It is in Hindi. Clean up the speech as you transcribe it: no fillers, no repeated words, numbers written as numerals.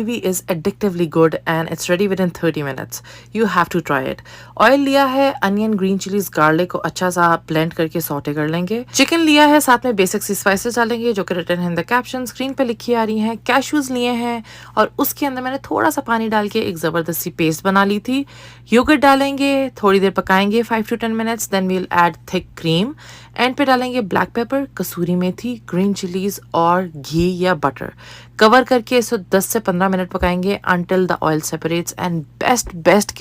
Gravy is addictively good and it's ready within 30 minutes. You have to try it. Oil लिया है, अनियन, ग्रीन चिलीज, गार्लिक को अच्छा सा ब्लेंड करके सौटे कर लेंगे. चिकन लिया है, साथ में बेसिक सी स्पाइसेस डालेंगे जो कि रिटन है इन द कैप्शन. स्क्रीन पे लिखी आ रही हैं. कैशूज लिए हैं और उसके अंदर मैंने थोड़ा सा पानी डाल के एक ज़बरदस्त सी पेस्ट बना ली थी. योगर्ट डालेंगे, थोड़ी देर पकाएंगे 5 to 10 minutes. Then we'll add thick cream. And पे डालेंगे ब्लैक पेपर, कसूरी मेथी, ग्रीन चिलीज और घी या बटर. कवर करके इसे 10 से 15 मिनट पकाएंगे until the oil separates. and best